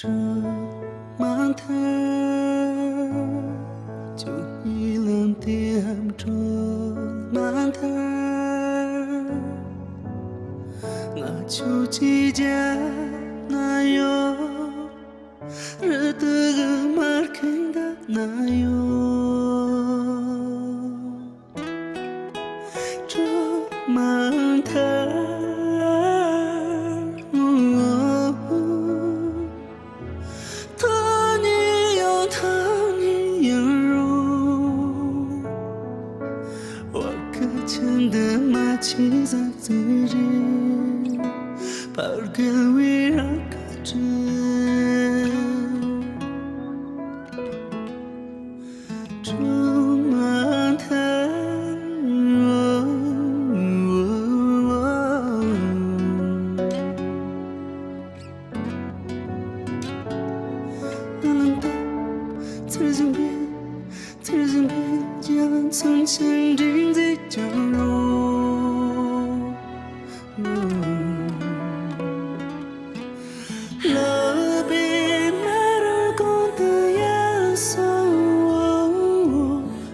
这晚tháng cho như lần tìm cho mang tháng ngã chú chi giá na yo rơ tư gơ mar kênh đã na yo cho mang tháng真的马起在自己，把个围绕着，充满它。难道此生别，此生别，将从前定在角落。Lebih merupakan terasa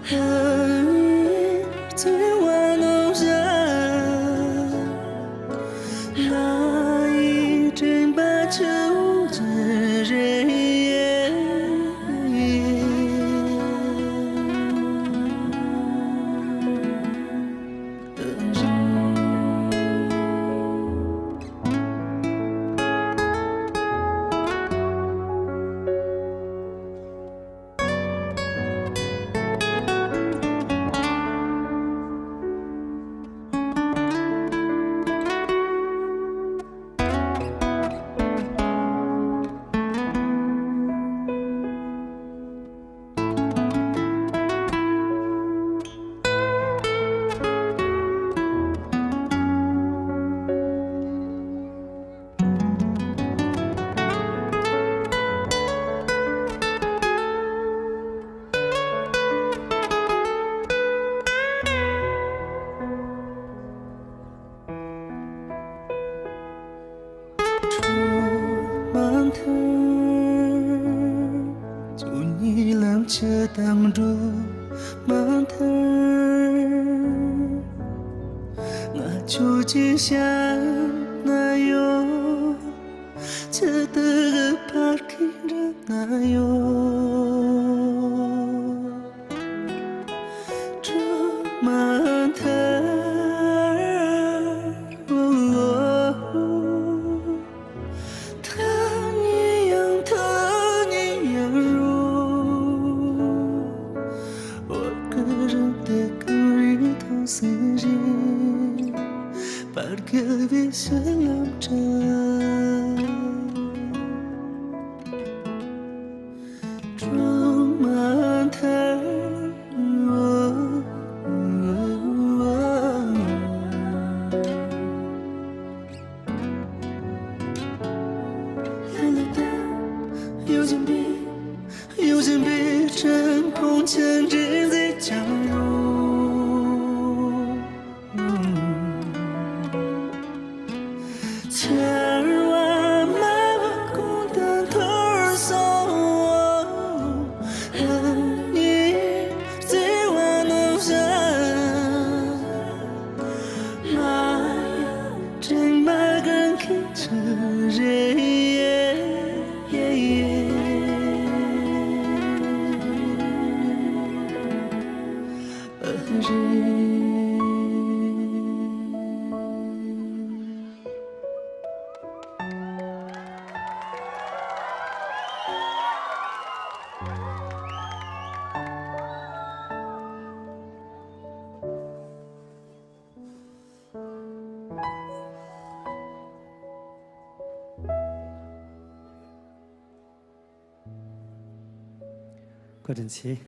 hari terwanusa来真把酒之人就你làm cho tâm ru mang thơ ngã chú chỉ xa na yo chờ từ gặp parking ra na yo cho mang thơ Pergi bisa lamcan Cuman有件别针碰见正在角落Cerwan mabuk dan tersoal Ini jiwa nusan Maya trên bagan郭振奇。